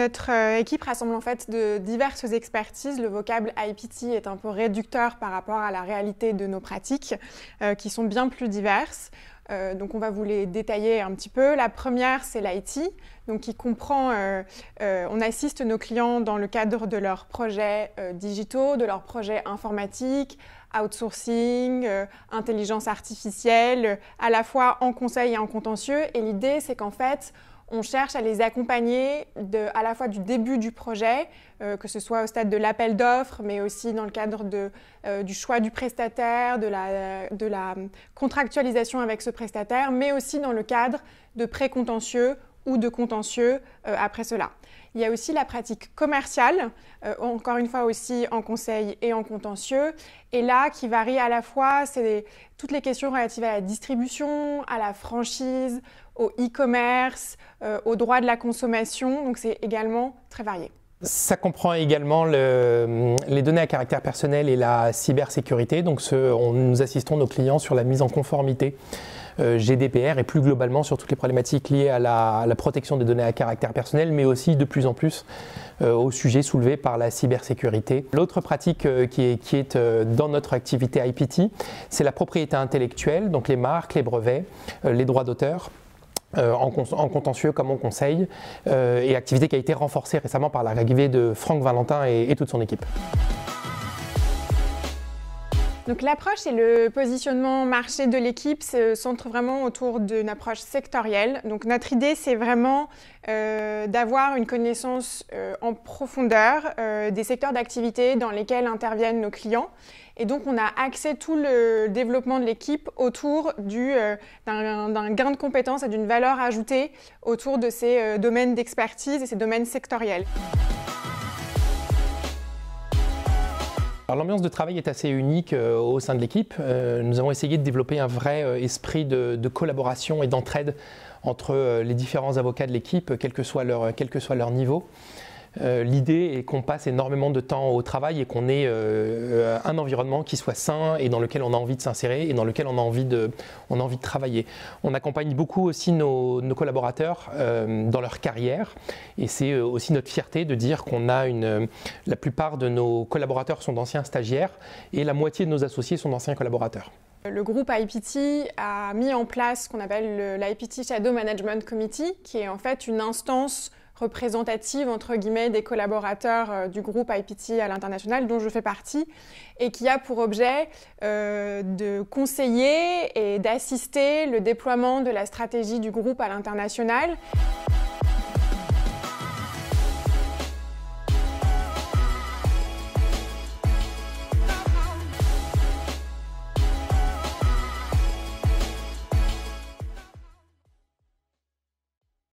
Notre équipe rassemble en fait de diverses expertises. Le vocable IPT est un peu réducteur par rapport à la réalité de nos pratiques qui sont bien plus diverses. Donc on va vous les détailler un petit peu. La première, c'est l'IT, donc qui comprend, on assiste nos clients dans le cadre de leurs projets digitaux, de leurs projets informatiques, outsourcing, intelligence artificielle, à la fois en conseil et en contentieux. Et l'idée, c'est qu'en fait, on cherche à les accompagner à la fois du début du projet, que ce soit au stade de l'appel d'offres, mais aussi dans le cadre du choix du prestataire, de la contractualisation avec ce prestataire, mais aussi dans le cadre de pré-contentieux ou de contentieux après cela. Il y a aussi la pratique commerciale, encore une fois aussi en conseil et en contentieux, et là qui varie à la fois, c'est toutes les questions relatives à la distribution, à la franchise, au e-commerce, aux droits de la consommation, donc c'est également très varié. Ça comprend également les données à caractère personnel et la cybersécurité, donc nous assistons nos clients sur la mise en conformité GDPR et plus globalement sur toutes les problématiques liées à la protection des données à caractère personnel, mais aussi de plus en plus au sujet soulevé par la cybersécurité. L'autre pratique qui est dans notre activité IPT, c'est la propriété intellectuelle, donc les marques, les brevets, les droits d'auteur. En contentieux comme en conseil, et activité qui a été renforcée récemment par l'arrivée de Franck Valentin et toute son équipe. Donc l'approche et le positionnement marché de l'équipe se centrent vraiment autour d'une approche sectorielle. Donc notre idée, c'est vraiment d'avoir une connaissance en profondeur des secteurs d'activité dans lesquels interviennent nos clients. Et donc on a axé tout le développement de l'équipe autour d'un gain de compétences et d'une valeur ajoutée autour de ces domaines d'expertise et ces domaines sectoriels. L'ambiance de travail est assez unique au sein de l'équipe. Nous avons essayé de développer un vrai esprit de collaboration et d'entraide entre les différents avocats de l'équipe, quel que soit leur niveau. L'idée est qu'on passe énormément de temps au travail et qu'on ait un environnement qui soit sain et dans lequel on a envie de s'insérer et dans lequel on a envie de travailler. On accompagne beaucoup aussi nos collaborateurs dans leur carrière et c'est aussi notre fierté de dire qu'on a la plupart de nos collaborateurs sont d'anciens stagiaires et la moitié de nos associés sont d'anciens collaborateurs. Le groupe IPT a mis en place ce qu'on appelle l'IPT Shadow Management Committee, qui est en fait une instance représentative entre guillemets des collaborateurs du groupe IPT à l'international dont je fais partie et qui a pour objet de conseiller et d'assister le déploiement de la stratégie du groupe à l'international.